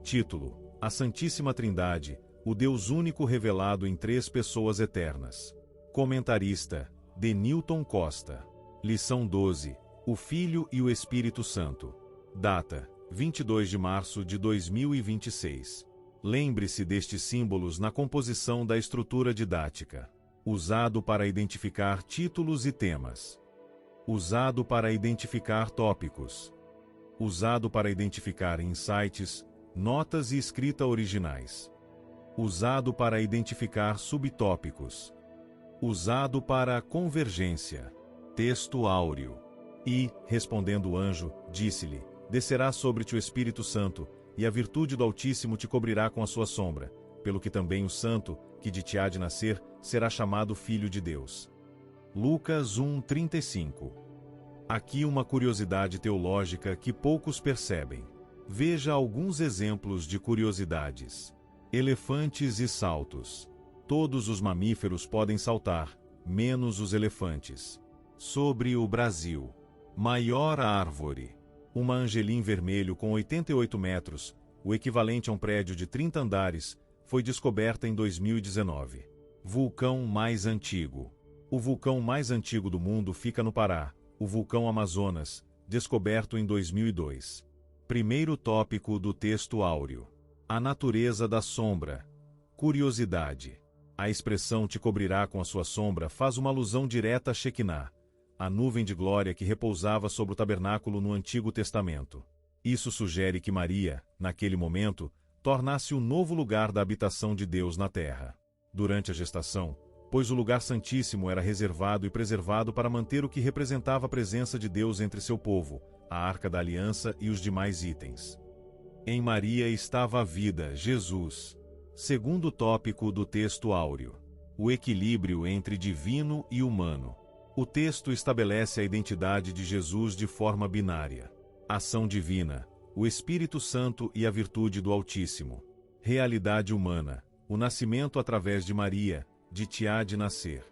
Título: A Santíssima Trindade, o Deus único revelado em três pessoas eternas. Comentarista: Denilton Costa. Lição 12: O Filho e o Espírito Santo. Data: 22 de março de 2026. Lembre-se destes símbolos na composição da estrutura didática. Usado para identificar títulos e temas. Usado para identificar tópicos. Usado para identificar insights, notas e escrita originais. Usado para identificar subtópicos. Usado para convergência. Texto áureo. E, respondendo o anjo, disse-lhe: Descerá sobre-te o Espírito Santo, e a virtude do Altíssimo te cobrirá com a sua sombra, pelo que também o Santo, que de ti há de nascer, será chamado Filho de Deus. Lucas 1:35. Aqui uma curiosidade teológica que poucos percebem. Veja alguns exemplos de curiosidades. Elefantes e saltos. Todos os mamíferos podem saltar, menos os elefantes. Sobre o Brasil. Maior árvore. Uma angelim vermelho com 88 metros, o equivalente a um prédio de 30 andares, foi descoberta em 2019. Vulcão mais antigo. O vulcão mais antigo do mundo fica no Pará, o vulcão Amazonas, descoberto em 2002. Primeiro tópico do texto áureo. A natureza da sombra. Curiosidade. A expressão te cobrirá com a sua sombra faz uma alusão direta a Shekinah, a nuvem de glória que repousava sobre o tabernáculo no Antigo Testamento. Isso sugere que Maria, naquele momento, tornasse o novo lugar da habitação de Deus na terra. Durante a gestação, pois o lugar santíssimo era reservado e preservado para manter o que representava a presença de Deus entre seu povo, a Arca da Aliança e os demais itens. Em Maria estava a vida, Jesus. Segundo tópico do texto áureo. O equilíbrio entre divino e humano. O texto estabelece a identidade de Jesus de forma binária. Ação divina, o Espírito Santo e a virtude do Altíssimo. Realidade humana, o nascimento através de Maria, de ti há de nascer.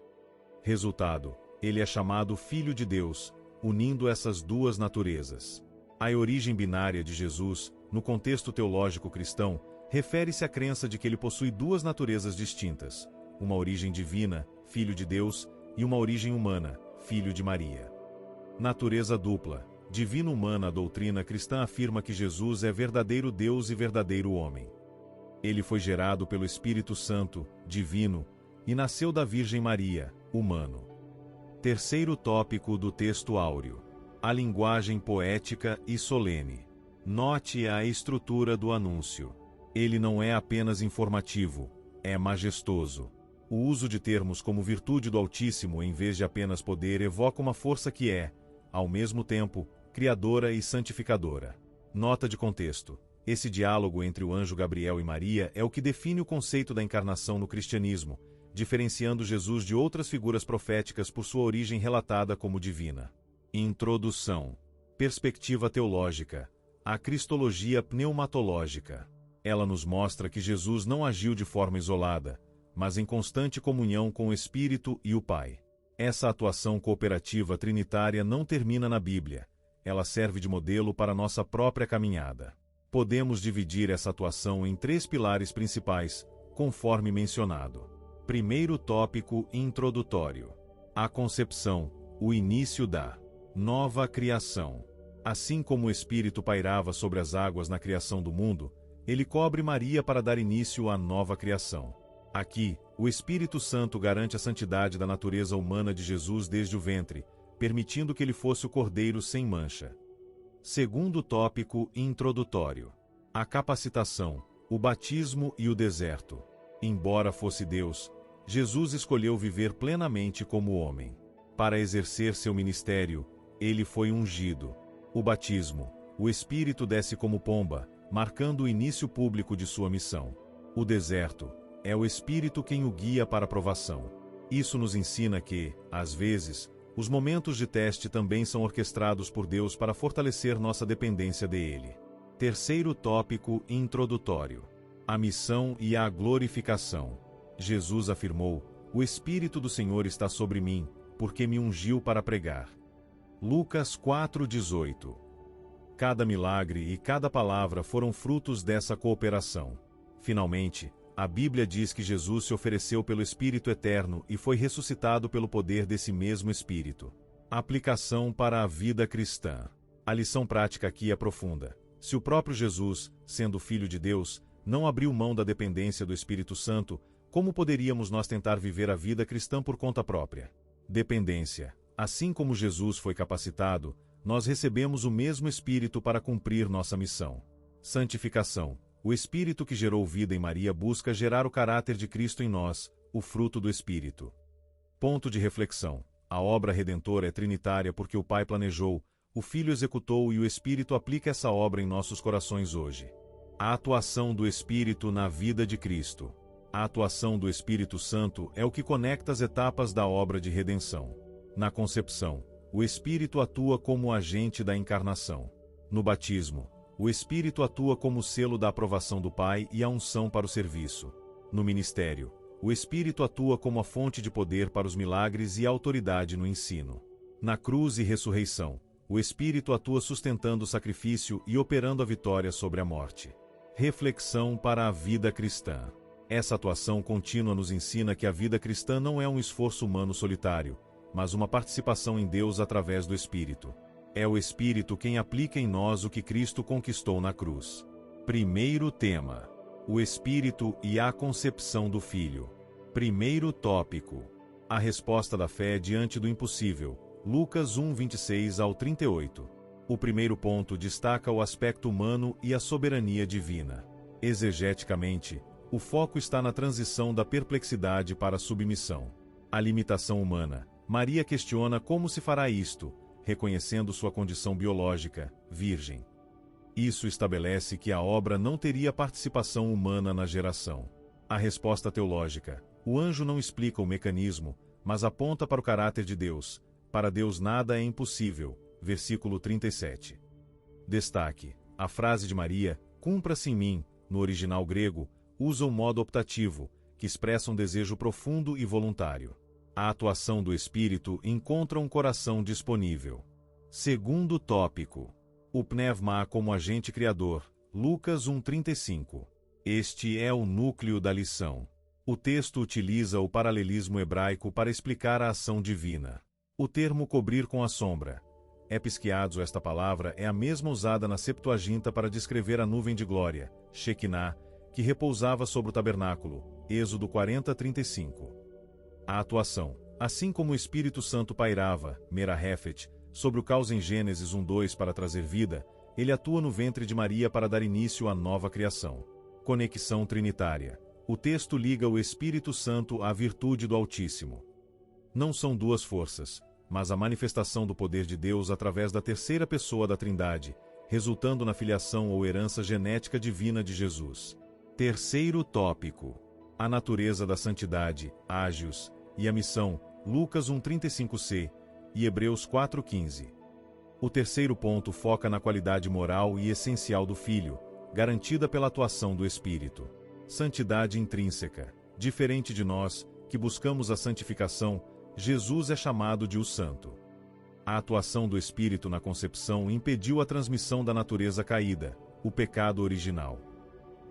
Resultado, ele é chamado Filho de Deus, unindo essas duas naturezas. A origem binária de Jesus, no contexto teológico cristão, refere-se à crença de que ele possui duas naturezas distintas, uma origem divina, Filho de Deus, e uma origem humana, Filho de Maria. Natureza dupla, divino-humana. A doutrina cristã afirma que Jesus é verdadeiro Deus e verdadeiro homem. Ele foi gerado pelo Espírito Santo, divino, e nasceu da Virgem Maria, humano. Terceiro tópico do texto áureo. A linguagem poética e solene. Note a estrutura do anúncio. Ele não é apenas informativo, é majestoso. O uso de termos como virtude do Altíssimo em vez de apenas poder evoca uma força que é, ao mesmo tempo, criadora e santificadora. Nota de contexto. Esse diálogo entre o anjo Gabriel e Maria é o que define o conceito da encarnação no cristianismo, diferenciando Jesus de outras figuras proféticas por sua origem relatada como divina. Introdução. Perspectiva teológica. A cristologia pneumatológica. Ela nos mostra que Jesus não agiu de forma isolada, mas em constante comunhão com o Espírito e o Pai. Essa atuação cooperativa trinitária não termina na Bíblia, ela serve de modelo para nossa própria caminhada. Podemos dividir essa atuação em três pilares principais, conforme mencionado. Primeiro tópico introdutório. A concepção, o início da nova criação. Assim como o Espírito pairava sobre as águas na criação do mundo, ele cobre Maria para dar início à nova criação. Aqui, o Espírito Santo garante a santidade da natureza humana de Jesus desde o ventre, permitindo que ele fosse o Cordeiro sem mancha. Segundo tópico introdutório. A capacitação, o batismo e o deserto. Embora fosse Deus, Jesus escolheu viver plenamente como homem. Para exercer seu ministério, ele foi ungido. O batismo, o Espírito desce como pomba, marcando o início público de sua missão. O deserto, é o Espírito quem o guia para a provação. Isso nos ensina que, às vezes, os momentos de teste também são orquestrados por Deus para fortalecer nossa dependência dele. Terceiro tópico introdutório. A missão e a glorificação. Jesus afirmou: O Espírito do Senhor está sobre mim, porque me ungiu para pregar. Lucas 4:18. Cada milagre e cada palavra foram frutos dessa cooperação. Finalmente, a Bíblia diz que Jesus se ofereceu pelo Espírito Eterno e foi ressuscitado pelo poder desse mesmo Espírito. Aplicação para a vida cristã. A lição prática aqui é profunda. Se o próprio Jesus, sendo Filho de Deus, não abriu mão da dependência do Espírito Santo, como poderíamos nós tentar viver a vida cristã por conta própria? Dependência. Assim como Jesus foi capacitado, nós recebemos o mesmo Espírito para cumprir nossa missão. Santificação. O Espírito que gerou vida em Maria busca gerar o caráter de Cristo em nós, o fruto do Espírito. Ponto de reflexão. A obra redentora é trinitária porque o Pai planejou, o Filho executou e o Espírito aplica essa obra em nossos corações hoje. A atuação do Espírito na vida de Cristo. A atuação do Espírito Santo é o que conecta as etapas da obra de redenção. Na concepção, o Espírito atua como agente da encarnação. No batismo, o Espírito atua como selo da aprovação do Pai e a unção para o serviço. No ministério, o Espírito atua como a fonte de poder para os milagres e a autoridade no ensino. Na cruz e ressurreição, o Espírito atua sustentando o sacrifício e operando a vitória sobre a morte. Reflexão para a vida cristã. Essa atuação contínua nos ensina que a vida cristã não é um esforço humano solitário, mas uma participação em Deus através do Espírito. É o Espírito quem aplica em nós o que Cristo conquistou na cruz. Primeiro tema: o Espírito e a concepção do Filho. Primeiro tópico: a resposta da fé diante do impossível. Lucas 1:26 ao 38. O primeiro ponto destaca o aspecto humano e a soberania divina. Exegeticamente, o foco está na transição da perplexidade para a submissão. A limitação humana. Maria questiona como se fará isto, reconhecendo sua condição biológica, virgem. Isso estabelece que a obra não teria participação humana na geração. A resposta teológica. O anjo não explica o mecanismo, mas aponta para o caráter de Deus. Para Deus nada é impossível. Versículo 37. Destaque: a frase de Maria, cumpra-se em mim, no original grego, usa um modo optativo, que expressa um desejo profundo e voluntário. A atuação do Espírito encontra um coração disponível. Segundo tópico: o pneuma como agente criador. Lucas 1:35. Este é o núcleo da lição. O texto utiliza o paralelismo hebraico para explicar a ação divina. O termo cobrir com a sombra. Episquiadzo, esta palavra é a mesma usada na Septuaginta para descrever a nuvem de glória, Shekinah, que repousava sobre o tabernáculo, Êxodo 40:35. A atuação. Assim como o Espírito Santo pairava, Merahefet, sobre o caos em Gênesis 1:2 para trazer vida, ele atua no ventre de Maria para dar início à nova criação. Conexão trinitária. O texto liga o Espírito Santo à virtude do Altíssimo. Não são duas forças, mas a manifestação do poder de Deus através da terceira pessoa da Trindade, resultando na filiação ou herança genética divina de Jesus. Terceiro tópico: a natureza da santidade, Ágios, e a missão, Lucas 1:35c, e Hebreus 4:15. O terceiro ponto foca na qualidade moral e essencial do Filho, garantida pela atuação do Espírito. Santidade intrínseca. Diferente de nós, que buscamos a santificação, Jesus é chamado de o Santo. A atuação do Espírito na concepção impediu a transmissão da natureza caída, o pecado original.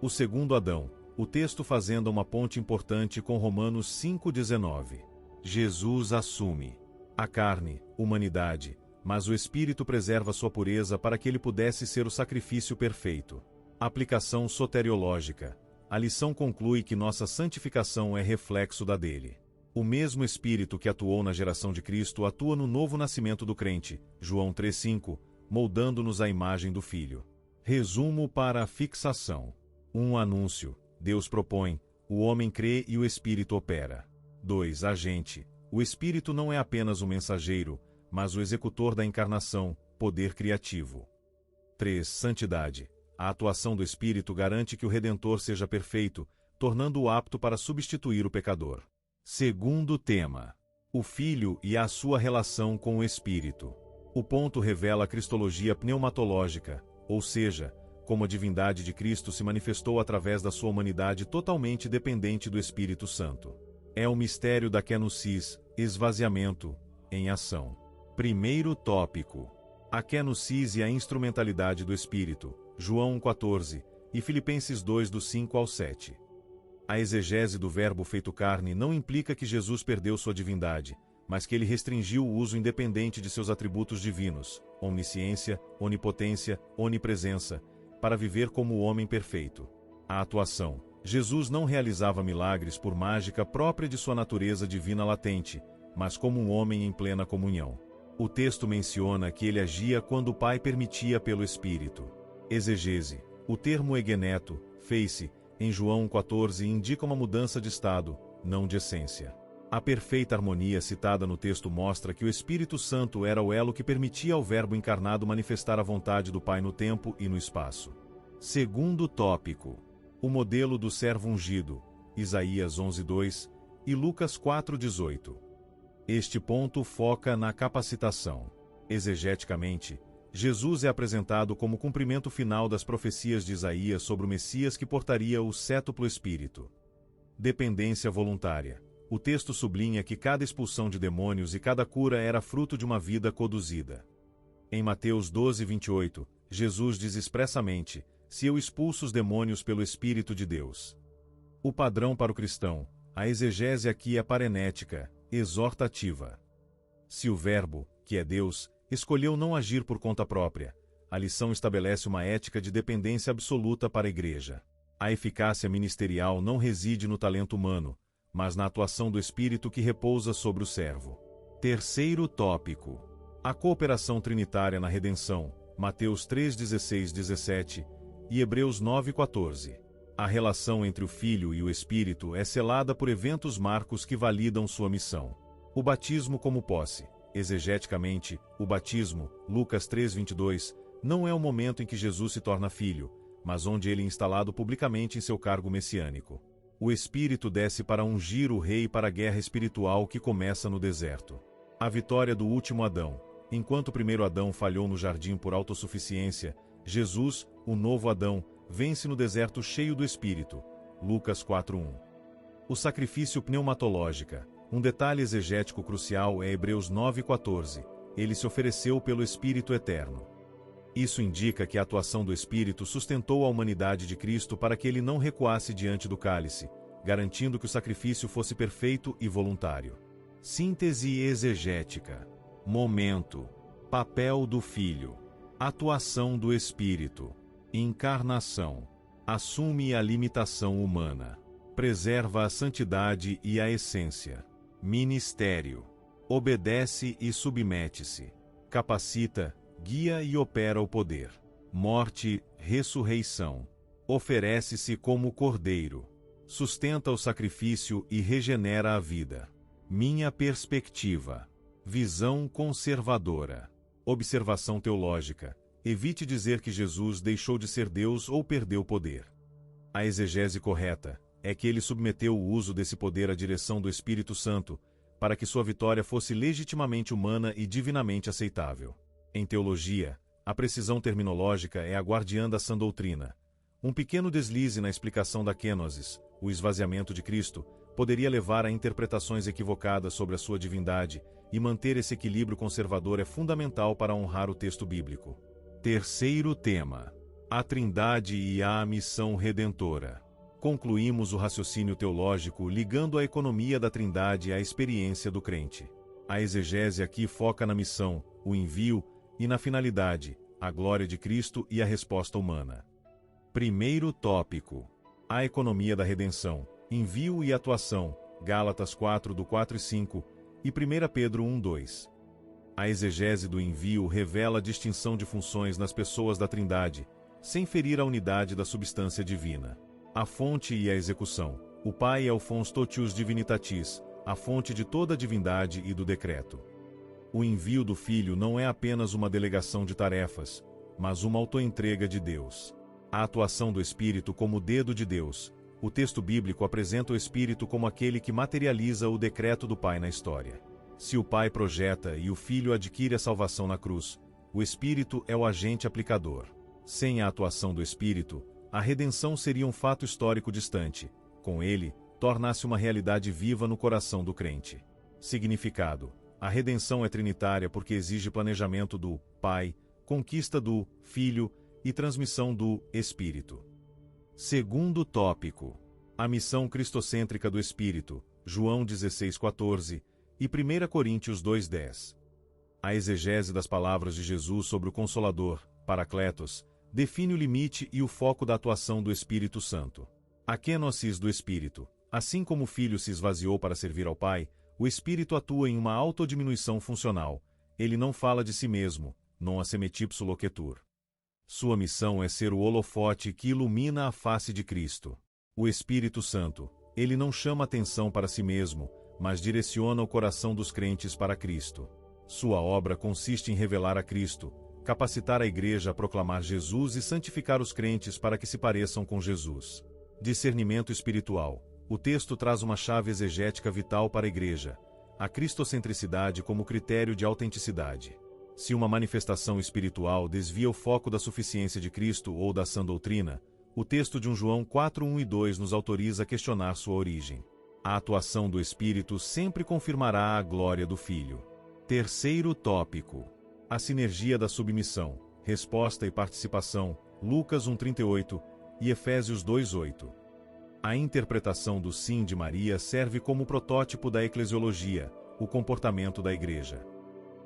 O segundo Adão, o texto fazendo uma ponte importante com Romanos 5:19. Jesus assume a carne, humanidade, mas o Espírito preserva sua pureza para que ele pudesse ser o sacrifício perfeito. Aplicação soteriológica. A lição conclui que nossa santificação é reflexo da dele. O mesmo Espírito que atuou na geração de Cristo atua no novo nascimento do crente, João 3:5, moldando-nos à imagem do Filho. Resumo para a fixação. Um anúncio. Deus propõe, o homem crê e o Espírito opera. 2. Agente. O Espírito não é apenas o mensageiro, mas o executor da encarnação, poder criativo. 3. Santidade. A atuação do Espírito garante que o Redentor seja perfeito, tornando-o apto para substituir o pecador. Segundo tema: o Filho e a sua relação com o Espírito. O ponto revela a cristologia pneumatológica, ou seja, como a divindade de Cristo se manifestou através da sua humanidade totalmente dependente do Espírito Santo. É o mistério da kenosis, esvaziamento, em ação. Primeiro tópico: A kenosis e a instrumentalidade do Espírito, João 1,14, e Filipenses 2, do 5 ao 7. A exegese do verbo feito carne não implica que Jesus perdeu sua divindade, mas que ele restringiu o uso independente de seus atributos divinos, omnisciência, onipotência, onipresença, para viver como o homem perfeito. A atuação. Jesus não realizava milagres por mágica própria de sua natureza divina latente, mas como um homem em plena comunhão. O texto menciona que ele agia quando o Pai permitia pelo Espírito. Exegese. O termo egeneto, fez-se, em João 14 indica uma mudança de estado, não de essência. A perfeita harmonia citada no texto mostra que o Espírito Santo era o elo que permitia ao Verbo encarnado manifestar a vontade do Pai no tempo e no espaço. Segundo tópico. O modelo do servo ungido, Isaías 11:2 e Lucas 4:18. Este ponto foca na capacitação. Exegeticamente, Jesus é apresentado como cumprimento final das profecias de Isaías sobre o Messias que portaria o sétuplo Espírito. Dependência voluntária. O texto sublinha que cada expulsão de demônios e cada cura era fruto de uma vida conduzida. Em Mateus 12:28, Jesus diz expressamente: se eu expulso os demônios pelo Espírito de Deus. O padrão para o cristão, a exegese aqui é parenética, exortativa. Se o Verbo, que é Deus, escolheu não agir por conta própria, a lição estabelece uma ética de dependência absoluta para a Igreja. A eficácia ministerial não reside no talento humano, mas na atuação do Espírito que repousa sobre o servo. Terceiro tópico. A cooperação trinitária na redenção, Mateus 3:16-17 e Hebreus 9:14. A relação entre o Filho e o Espírito é selada por eventos marcos que validam sua missão. O batismo como posse. Exegeticamente, o batismo, Lucas 3:22, não é o momento em que Jesus se torna filho, mas onde ele é instalado publicamente em seu cargo messiânico. O Espírito desce para ungir o rei para a guerra espiritual que começa no deserto. A vitória do último Adão. Enquanto o primeiro Adão falhou no jardim por autossuficiência, Jesus, o novo Adão, vence no deserto cheio do Espírito. Lucas 4:1. O sacrifício pneumatológica. Um detalhe exegético crucial é Hebreus 9:14. Ele se ofereceu pelo Espírito Eterno. Isso indica que a atuação do Espírito sustentou a humanidade de Cristo para que ele não recuasse diante do cálice, garantindo que o sacrifício fosse perfeito e voluntário. Síntese exegética. Momento. Papel do Filho. Atuação do Espírito. Encarnação. Assume a limitação humana. Preserva a santidade e a essência. Ministério. Obedece e submete-se. Capacita, guia e opera o poder. Morte, ressurreição. Oferece-se como cordeiro. Sustenta o sacrifício e regenera a vida. Minha perspectiva. Visão conservadora. Observação teológica. Evite dizer que Jesus deixou de ser Deus ou perdeu poder. A exegese correta é que ele submeteu o uso desse poder à direção do Espírito Santo, para que sua vitória fosse legitimamente humana e divinamente aceitável. Em teologia, a precisão terminológica é a guardiã da sã doutrina. Um pequeno deslize na explicação da kenosis, o esvaziamento de Cristo, poderia levar a interpretações equivocadas sobre a sua divindade, e manter esse equilíbrio conservador é fundamental para honrar o texto bíblico. Terceiro tema. A Trindade e a missão redentora. Concluímos o raciocínio teológico ligando a economia da Trindade à experiência do crente. A exegese aqui foca na missão, o envio, e na finalidade, a glória de Cristo e a resposta humana. Primeiro tópico. A economia da redenção, envio e atuação, Gálatas 4, do 4 e 5, e 1 Pedro 1, 2. A exegese do envio revela a distinção de funções nas pessoas da Trindade, sem ferir a unidade da substância divina. A fonte e a execução. O Pai é o fons totius divinitatis, a fonte de toda a divindade e do decreto. O envio do Filho não é apenas uma delegação de tarefas, mas uma autoentrega de Deus. A atuação do Espírito como dedo de Deus. O texto bíblico apresenta o Espírito como aquele que materializa o decreto do Pai na história. Se o Pai projeta e o Filho adquire a salvação na cruz, o Espírito é o agente aplicador. Sem a atuação do Espírito, a redenção seria um fato histórico distante. Com ele, torna-se uma realidade viva no coração do crente. Significado. A redenção é trinitária porque exige planejamento do Pai, conquista do Filho e transmissão do Espírito. Segundo tópico: a missão cristocêntrica do Espírito, João 16,14 e 1 Coríntios 2,10. A exegese das palavras de Jesus sobre o Consolador, Paracletos, define o limite e o foco da atuação do Espírito Santo. A kenosis do Espírito. Assim como o Filho se esvaziou para servir ao Pai, o Espírito atua em uma autodiminuição funcional. Ele não fala de si mesmo, non assemetipso loquetur. Sua missão é ser o holofote que ilumina a face de Cristo. O Espírito Santo, ele não chama atenção para si mesmo, mas direciona o coração dos crentes para Cristo. Sua obra consiste em revelar a Cristo, capacitar a Igreja a proclamar Jesus e santificar os crentes para que se pareçam com Jesus. Discernimento espiritual. O texto traz uma chave exegética vital para a Igreja: a cristocentricidade como critério de autenticidade. Se uma manifestação espiritual desvia o foco da suficiência de Cristo ou da sã doutrina, o texto de 1 João 4:1 e 2 nos autoriza a questionar sua origem. A atuação do Espírito sempre confirmará a glória do Filho. Terceiro tópico: a sinergia da submissão, resposta e participação, Lucas 1:38 e Efésios 2:8. A interpretação do sim de Maria serve como protótipo da eclesiologia, o comportamento da Igreja.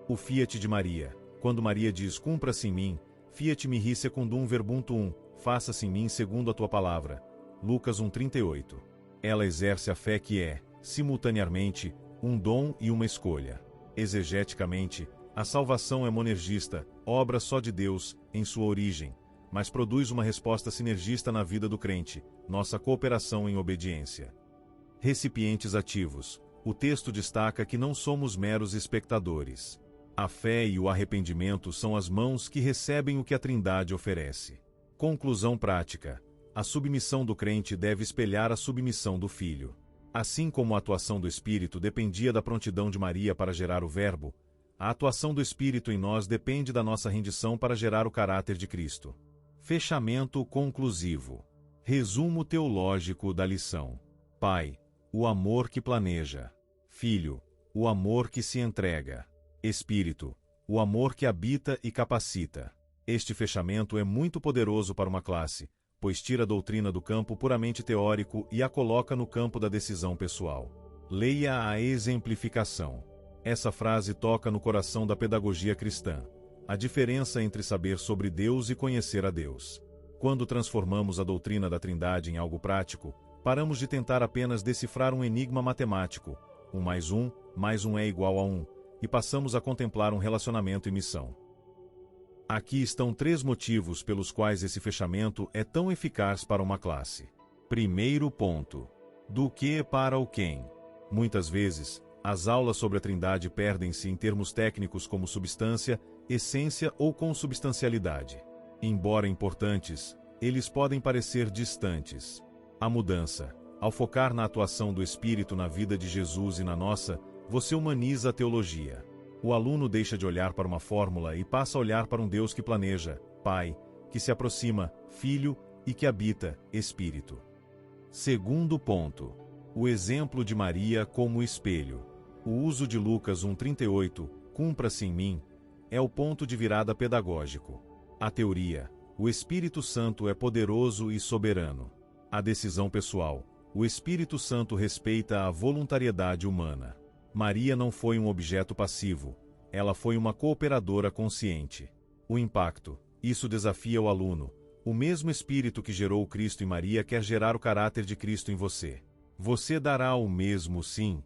O fiat de Maria. Quando Maria diz cumpra-se em mim, fiat mihi secundum verbum, faça-se em mim segundo a tua palavra, Lucas 1:38. Ela exerce a fé que é, simultaneamente, um dom e uma escolha. Exegeticamente, a salvação é monergista, obra só de Deus, em sua origem, mas produz uma resposta sinergista na vida do crente, nossa cooperação em obediência. Recipientes ativos. O texto destaca que não somos meros espectadores. A fé e o arrependimento são as mãos que recebem o que a Trindade oferece. Conclusão prática. A submissão do crente deve espelhar a submissão do Filho. Assim como a atuação do Espírito dependia da prontidão de Maria para gerar o Verbo, a atuação do Espírito em nós depende da nossa rendição para gerar o caráter de Cristo. Fechamento conclusivo. Resumo teológico da lição. Pai, o amor que planeja. Filho, o amor que se entrega. Espírito, o amor que habita e capacita. Este fechamento é muito poderoso para uma classe, pois tira a doutrina do campo puramente teórico e a coloca no campo da decisão pessoal. Leia a exemplificação. Essa frase toca no coração da pedagogia cristã. A diferença entre saber sobre Deus e conhecer a Deus. Quando transformamos a doutrina da Trindade em algo prático, paramos de tentar apenas decifrar um enigma matemático, 1 mais 1 é igual a 1, e passamos a contemplar um relacionamento e missão. Aqui estão 3 motivos pelos quais esse fechamento é tão eficaz para uma classe. Primeiro ponto: do que para o quem. Muitas vezes, as aulas sobre a Trindade perdem-se em termos técnicos como substância, essência ou consubstancialidade. Embora importantes, eles podem parecer distantes. A mudança. Ao focar na atuação do Espírito na vida de Jesus e na nossa, você humaniza a teologia. O aluno deixa de olhar para uma fórmula e passa a olhar para um Deus que planeja, Pai, que se aproxima, Filho e que habita, Espírito. Segundo ponto: o exemplo de Maria como espelho. O uso de Lucas 1:38, cumpra-se em mim, é o ponto de virada pedagógico. A teoria: o Espírito Santo é poderoso e soberano. A decisão pessoal: o Espírito Santo respeita a voluntariedade humana. Maria não foi um objeto passivo, ela foi uma cooperadora consciente. O impacto: isso desafia o aluno. O mesmo Espírito que gerou o Cristo em Maria quer gerar o caráter de Cristo em você. Você dará o mesmo sim?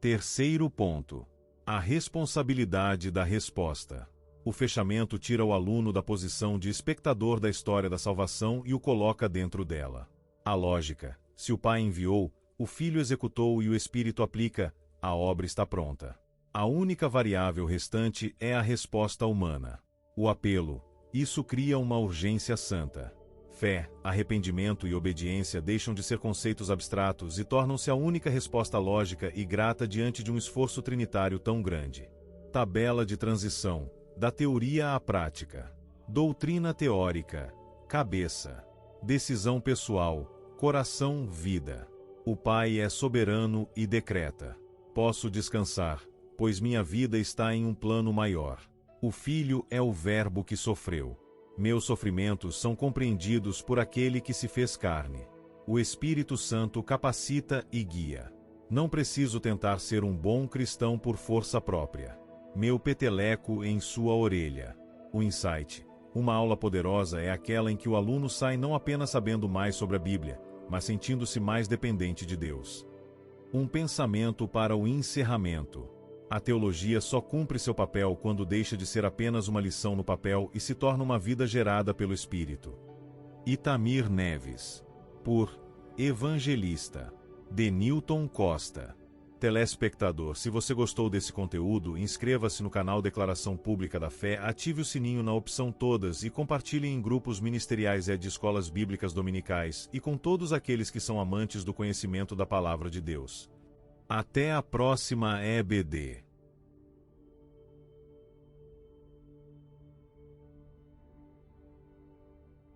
Terceiro ponto: a responsabilidade da resposta. O fechamento tira o aluno da posição de espectador da história da salvação e o coloca dentro dela. A lógica: se o Pai enviou, o Filho executou e o Espírito aplica, a obra está pronta. A única variável restante é a resposta humana. O apelo: isso cria uma urgência santa. Fé, arrependimento e obediência deixam de ser conceitos abstratos e tornam-se a única resposta lógica e grata diante de um esforço trinitário tão grande. Tabela de transição: da teoria à prática. Doutrina teórica: cabeça. Decisão pessoal: coração, vida. O Pai é soberano e decreta. Posso descansar, pois minha vida está em um plano maior. O Filho é o Verbo que sofreu. Meus sofrimentos são compreendidos por aquele que se fez carne. O Espírito Santo capacita e guia. Não preciso tentar ser um bom cristão por força própria. Meu peteleco em sua orelha. O insight. Uma aula poderosa é aquela em que o aluno sai não apenas sabendo mais sobre a Bíblia, mas sentindo-se mais dependente de Deus. Um pensamento para o encerramento. A teologia só cumpre seu papel quando deixa de ser apenas uma lição no papel e se torna uma vida gerada pelo Espírito. Itamir Neves. Por Evangelista. Denilton Costa. Telespectador, se você gostou desse conteúdo, inscreva-se no canal Declaração Pública da Fé, ative o sininho na opção Todas e compartilhe em grupos ministeriais e de escolas bíblicas dominicais e com todos aqueles que são amantes do conhecimento da Palavra de Deus. Até a próxima EBD.